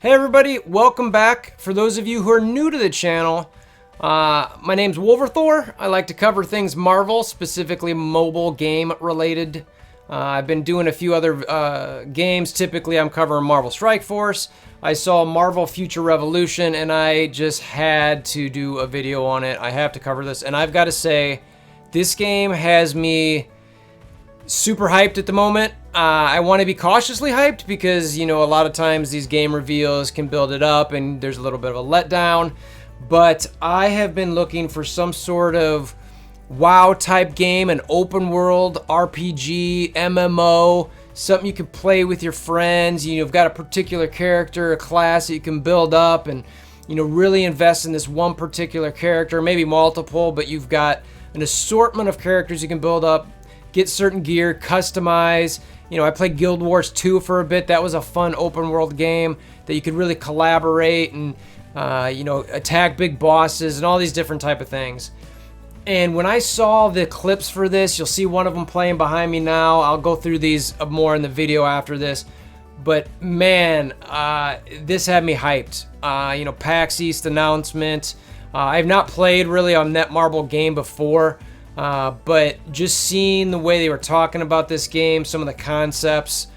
Hey everybody, welcome back. For those of you who are new to the channel, my name's WolverThor. I like to cover things Marvel, specifically mobile game related. I've been doing a few other games. Typically I'm covering Marvel Strike Force. I saw Marvel Future Revolution and I just had to do a video on it. I have to cover this, and I've got to say, this game has me super hyped at the moment. I want to be cautiously hyped because, you know, a lot of times these game reveals can build it up and there's a little bit of a letdown. But I have been looking for some sort of WoW type game, an open world RPG, MMO, something you can play with your friends. You've got a particular character, a class that you can build up and, you know, really invest in this one particular character, maybe multiple, but you've got an assortment of characters you can build up, get certain gear, customize. You know, I played Guild Wars 2 for a bit. That was a fun open world game that you could really collaborate and, you know, attack big bosses and all these different type of things. And when I saw the clips for this, you'll see one of them playing behind me now. I'll go through these more in the video after this. But man, this had me hyped. You know, PAX East announcement. I've not played really on Netmarble game before. But just seeing the way they were talking about this game, some of the concepts,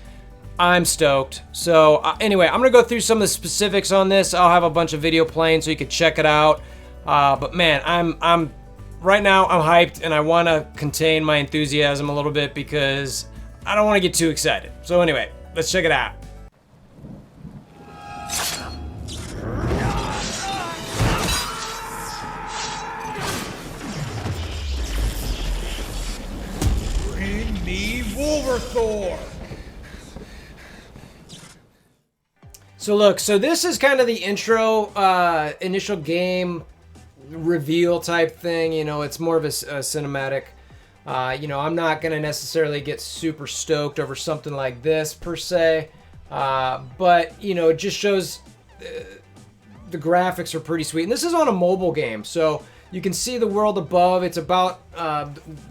I'm stoked. So anyway, I'm gonna go through some of the specifics on this. I'll have a bunch of video playing so you can check it out. But man, I'm right now I'm hyped, and I want to contain my enthusiasm a little bit because I don't want to get too excited. So anyway, let's check it out. WolverThor. So look, so this is kind of the intro, initial game reveal type thing. You know, it's more of a cinematic. You know, I'm not gonna necessarily get super stoked over something like this per se, but you know, it just shows the graphics are pretty sweet. And this is on a mobile game, so you can see the world above. It's about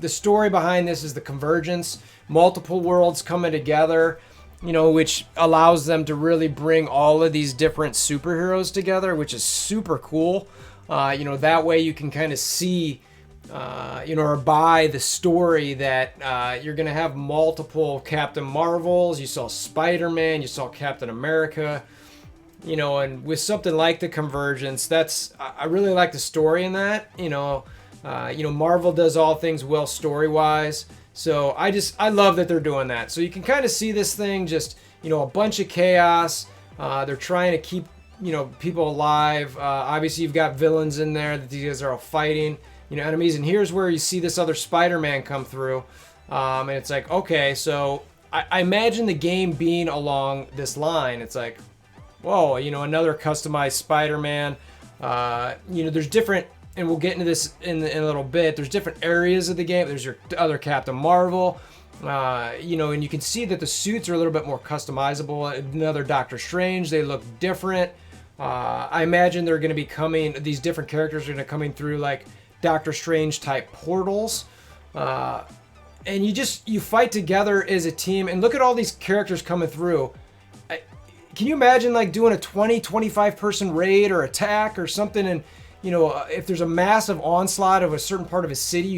the story behind this is the convergence, multiple worlds coming together, you know, which allows them to really bring all of these different superheroes together, which is super cool. You know, that way you can kind of see, you know, or buy the story that you're going to have multiple Captain Marvels. You saw Spider-Man, you saw Captain America. You know, and with something like the convergence, I really like the story in that. You know, Marvel does all things well story-wise. So I love that they're doing that. So you can kind of see this thing just, you know, a bunch of chaos. They're trying to keep, you know, people alive. Obviously, you've got villains in there that these guys are all fighting, you know, enemies. And here's where you see this other Spider-Man come through. And it's like, okay, so I imagine the game being along this line. It's like, whoa, you know, another customized Spider-Man. You know, there's different, and we'll get into this in a little bit. There's different areas of the game. There's your other Captain Marvel. You know, and you can see that the suits are a little bit more customizable. Another Doctor Strange, they look different. I imagine they're going to be coming, these different characters are going to coming through like Doctor Strange type portals. And you fight together as a team, and look at all these characters coming through. Can you imagine like doing a 20-25 person raid or attack or something, and you know, if there's a massive onslaught of a certain part of a city,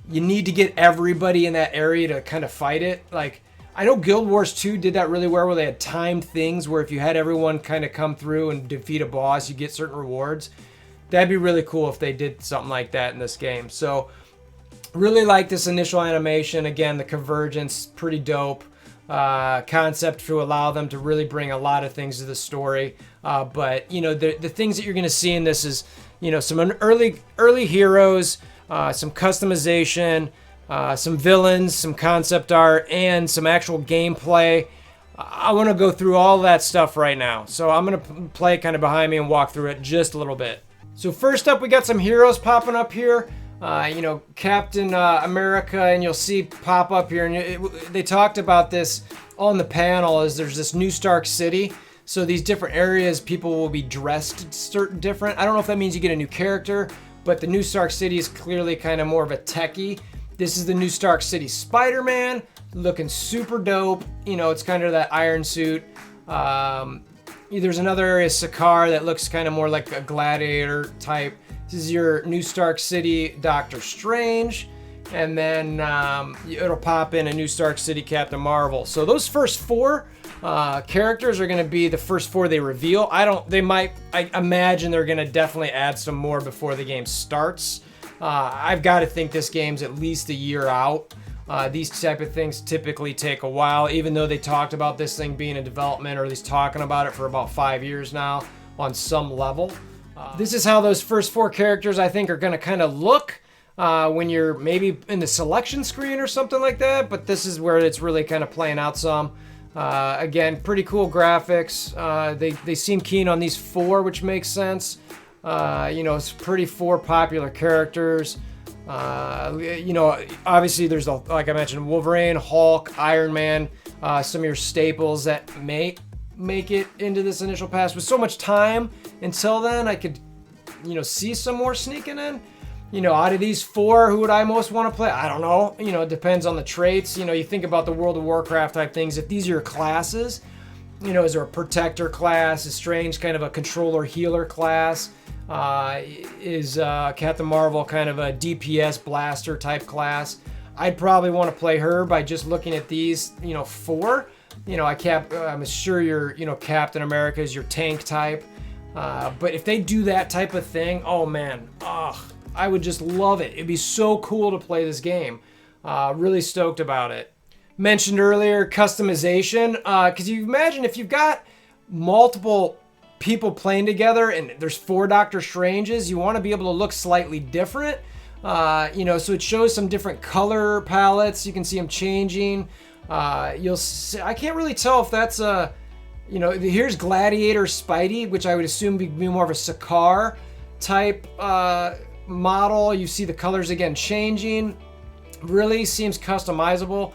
you need to get everybody in that area to kind of fight it. Like, I know Guild Wars 2 did that really well, where they had timed things where if you had everyone kind of come through and defeat a boss, you get certain rewards. That'd be really cool if they did something like that in this game. So really like this initial animation. Again, the convergence, pretty dope. Concept to allow them to really bring a lot of things to the story. But, you know, the things that you're going to see in this is, you know, some early heroes, some customization, some villains, some concept art, and some actual gameplay. I want to go through all that stuff right now. So I'm going to play kind of behind me and walk through it just a little bit. So first up, we got some heroes popping up here. You know, Captain America, and you'll see pop up here. And they talked about this on the panel, as there's this New Stark City. So these different areas, people will be dressed certain different. I don't know if that means you get a new character, but the New Stark City is clearly kind of more of a techie. This is the New Stark City Spider-Man, looking super dope. You know, it's kind of that iron suit. There's another area, Sakaar, that looks kind of more like a gladiator type. This is your New Stark City Doctor Strange. And then it'll pop in a New Stark City Captain Marvel. So those first 4 characters are going to be the first 4 they reveal. I imagine they're going to definitely add some more before the game starts. I've got to think this game's at least a year out. These type of things typically take a while, even though they talked about this thing being in development, or at least talking about it for about 5 years now on some level. This is how those first 4 characters, I think, are going to kind of look when you're maybe in the selection screen or something like that, but this is where it's really kind of playing out some. Again, pretty cool graphics. They seem keen on these 4, which makes sense. It's pretty 4 popular characters. Obviously there's, like I mentioned, Wolverine, Hulk, Iron Man, some of your staples that may make it into this initial pass. With so much time until then, I could, see some more sneaking in. Out of these 4, who would I most want to play? I don't know. It depends on the traits. You think about the World of Warcraft type things. If these are your classes, is there a protector class? Is Strange kind of a controller healer class? Is Captain Marvel kind of a DPS blaster type class? I'd probably want to play her by just looking at these, 4. I'm sure your, Captain America is your tank type. But if they do that type of thing, oh man, I would just love it. It'd be so cool to play this game. Really stoked about it. Mentioned earlier, customization. Because you imagine if you've got multiple people playing together and there's 4 Doctor Stranges, you want to be able to look slightly different. So it shows some different color palettes. You can see them changing. You'll see, I can't really tell if that's here's Gladiator Spidey, which I would assume would be more of a Sakaar type model. You see the colors again changing. Really seems customizable.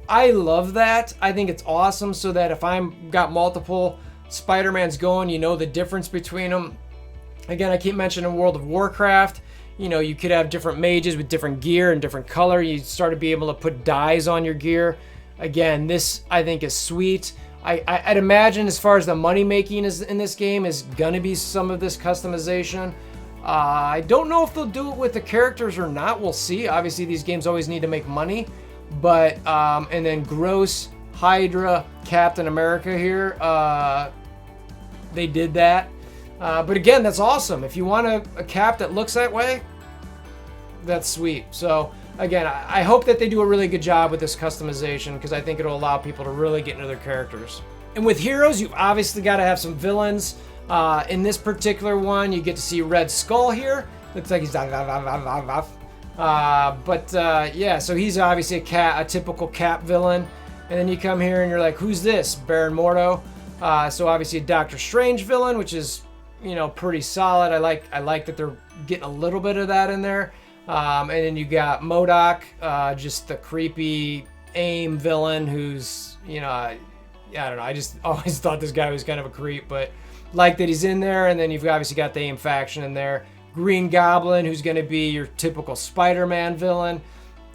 I love that. I think it's awesome, so that if I'm got multiple Spider-Mans going, the difference between them. Again, I keep mentioning World of Warcraft. You could have different mages with different gear and different color. You start to be able to put dyes on your gear. Again, this I think is sweet. I'd imagine as far as the money making is in this game is gonna be some of this customization. I don't know if they'll do it with the characters or not. We'll see. Obviously, these games always need to make money. But, and then Gross, Hydra, Captain America here. They did that. But again, that's awesome. If you want a cap that looks that way, that's sweet. So, again, I hope that they do a really good job with this customization, because I think it'll allow people to really get into their characters. And with heroes, you've obviously got to have some villains. In this particular one, you get to see Red Skull here. Looks like he's yeah, so he's obviously a typical Cap villain. And then you come here and you're like, who's this? Baron Mordo. So obviously a Doctor Strange villain, which is, pretty solid. I like that they're getting a little bit of that in there. And then you got Modok, just the creepy AIM villain who's, I don't know. I just always thought this guy was kind of a creep, but like that he's in there. And then you've obviously got the AIM faction in there. Green Goblin, who's going to be your typical Spider-Man villain.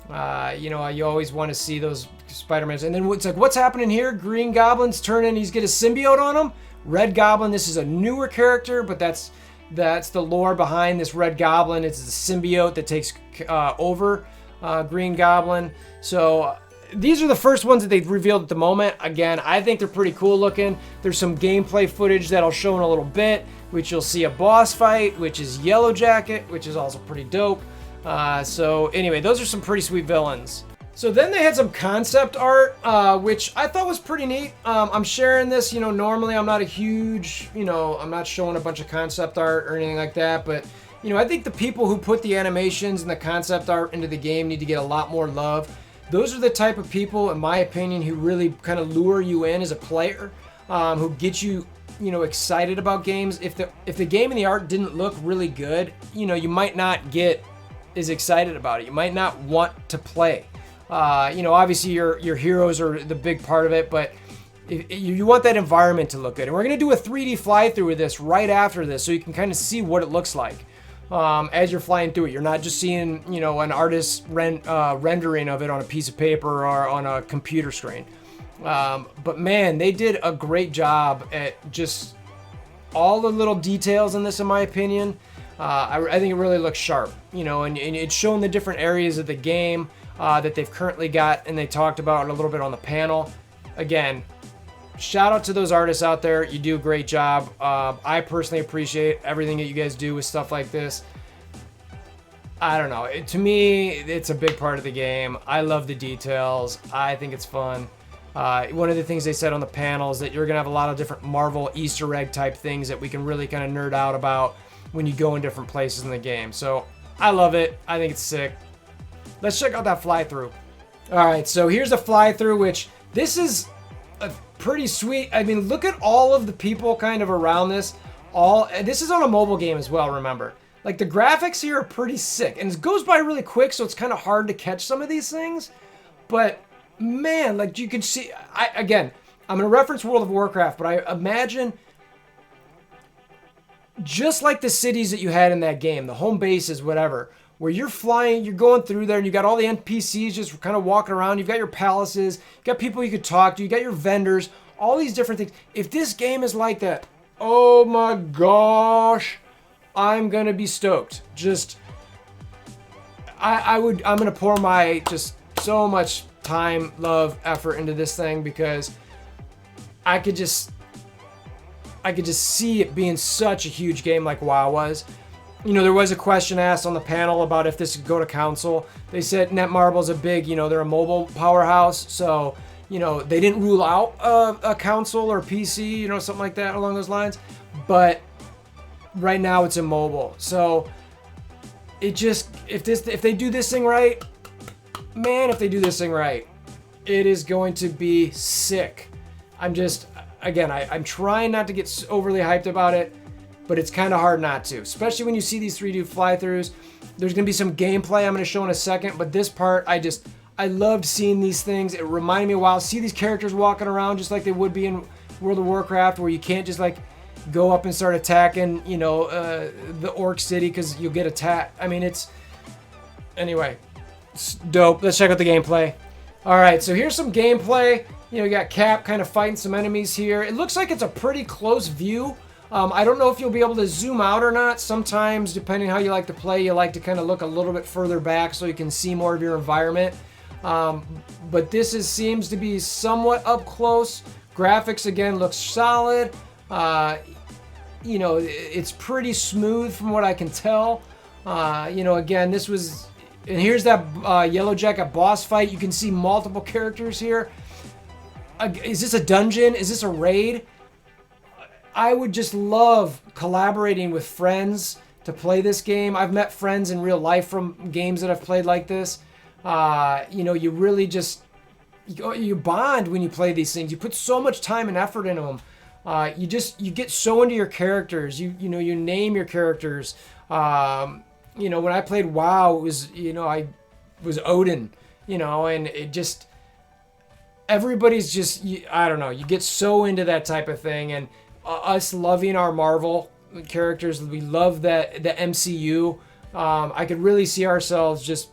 You always want to see those Spider-Mans. And then it's like, what's happening here? Green Goblin's turning, he's got a symbiote on him. Red Goblin, this is a newer character, but that's the lore behind this Red Goblin. It's the symbiote that takes over Green Goblin. So these are the first ones that they've revealed at the moment. Again, I think they're pretty cool looking. There's some gameplay footage that'll show in a little bit, which you'll see a boss fight, which is Yellow Jacket, which is also pretty dope. So anyway, those are some pretty sweet villains. So then they had some concept art, which I thought was pretty neat. I'm sharing this, normally I'm not a huge, I'm not showing a bunch of concept art or anything like that, but, I think the people who put the animations and the concept art into the game need to get a lot more love. Those are the type of people, in my opinion, who really kind of lure you in as a player, who get you, excited about games. If the game and the art didn't look really good, you might not get as excited about it. You might not want to play. Obviously your heroes are the big part of it, but you want that environment to look good. And we're going to do a 3D fly through of this right after this, so you can kind of see what it looks like as you're flying through it. You're not just seeing, an artist's rendering of it on a piece of paper or on a computer screen. But man, they did a great job at just all the little details in this, in my opinion. I think it really looks sharp, you know, and it's showing the different areas of the game that they've currently got, and they talked about a little bit on the panel. Again, shout out to those artists out there. You do a great job. I personally appreciate everything that you guys do with stuff like this. I don't know. To me, it's a big part of the game. I love the details. I think it's fun. One of the things they said on the panel is that you're going to have a lot of different Marvel Easter egg type things that we can really kind of nerd out about when you go in different places in the game. So I love it. I think it's sick. Let's check out that fly-through. All right, so here's the fly-through, which this is a pretty sweet. I mean, look at all of the people kind of around this. This is on a mobile game as well, remember. Like, the graphics here are pretty sick. And it goes by really quick, so it's kind of hard to catch some of these things. But, man, like, you can see... Again, I'm going to reference World of Warcraft, but I imagine... just like the cities that you had in that game, the home bases, whatever, where you're flying, you're going through there, and you got all the NPCs just kind of walking around. You've got your palaces, you've got people you could talk to, you got your vendors, all these different things. If this game is like that, oh my gosh, I'm gonna be stoked. Just, I'm gonna pour my just so much time, love, effort into this thing because I could just see it being such a huge game like WoW was. You know, there was a question asked on the panel about if this could go to console. They said Netmarble's a big, you know, they're a mobile powerhouse, so, you know, they didn't rule out a console or PC, you know, something like that along those lines. But right now it's a mobile. So it just, if they do this thing right, man, if they do this thing right, it is going to be sick. Again, I'm trying not to get overly hyped about it, but it's kind of hard not to, especially when you see these 3D fly-throughs. There's going to be some gameplay I'm going to show in a second, but this part, I loved seeing these things. It reminded me of WoW. See these characters walking around just like they would be in World of Warcraft, where you can't just like go up and start attacking, you know, the Orc City because you'll get attacked. I mean, anyway, it's dope. Let's check out the gameplay. All right, so here's some gameplay. You know, you got Cap kind of fighting some enemies here. It looks like it's a pretty close view. I don't know if you'll be able to zoom out or not. Sometimes, depending how you like to play, you like to kind of look a little bit further back so you can see more of your environment. But this seems to be somewhat up close. Graphics, again, looks solid. You know, it's pretty smooth from what I can tell. You know, again, this was... And here's that Yellow Jacket boss fight. You can see multiple characters here. Is this a dungeon? Is this a raid? I would just love collaborating with friends to play this game. I've met friends in real life from games that I've played like this. You know, you really just... You bond when you play these things. You put so much time and effort into them. You get so into your characters. You know, you name your characters. You know, when I played WoW, it was, you know, I was Odin, you know, and it just... Everybody's just, I don't know, you get so into that type of thing, and us loving our Marvel characters, we love the MCU. I could really see ourselves just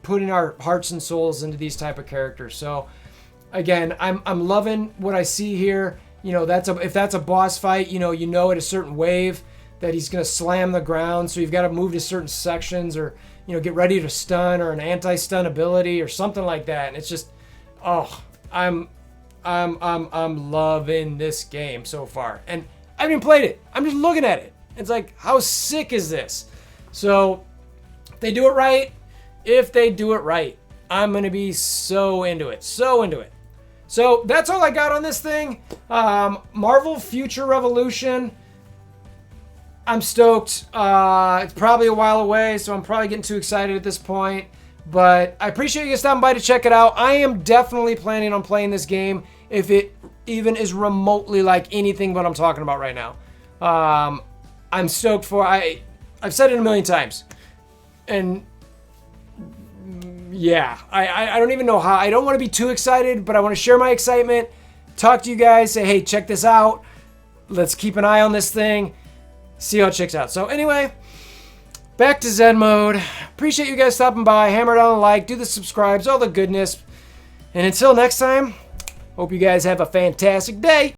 putting our hearts and souls into these type of characters. So, again, I'm loving what I see here. You know, if that's a boss fight, you know at a certain wave that he's going to slam the ground, so you've got to move to certain sections, or, you know, get ready to stun, or an anti-stun ability, or something like that. And it's just, oh... I'm loving this game so far, and I haven't even played it. I'm just looking at it. It's like, how sick is this? So, if they do it right, I'm gonna be so into it, So that's all I got on this thing. Marvel Future Revolution. I'm stoked. It's probably a while away, so I'm probably getting too excited at this point. But I appreciate you guys stopping by to check it out. I am definitely planning on playing this game if it even is remotely like anything what I'm talking about right now. I'm stoked for I've said it a million times. And yeah, I don't even know how. I don't want to be too excited, but I want to share my excitement, talk to you guys, say, hey, check this out. Let's keep an eye on this thing, see how it checks out. So anyway... Back to Zen mode. Appreciate you guys stopping by. Hammer down the like, do the subscribes, all the goodness. And until next time, hope you guys have a fantastic day.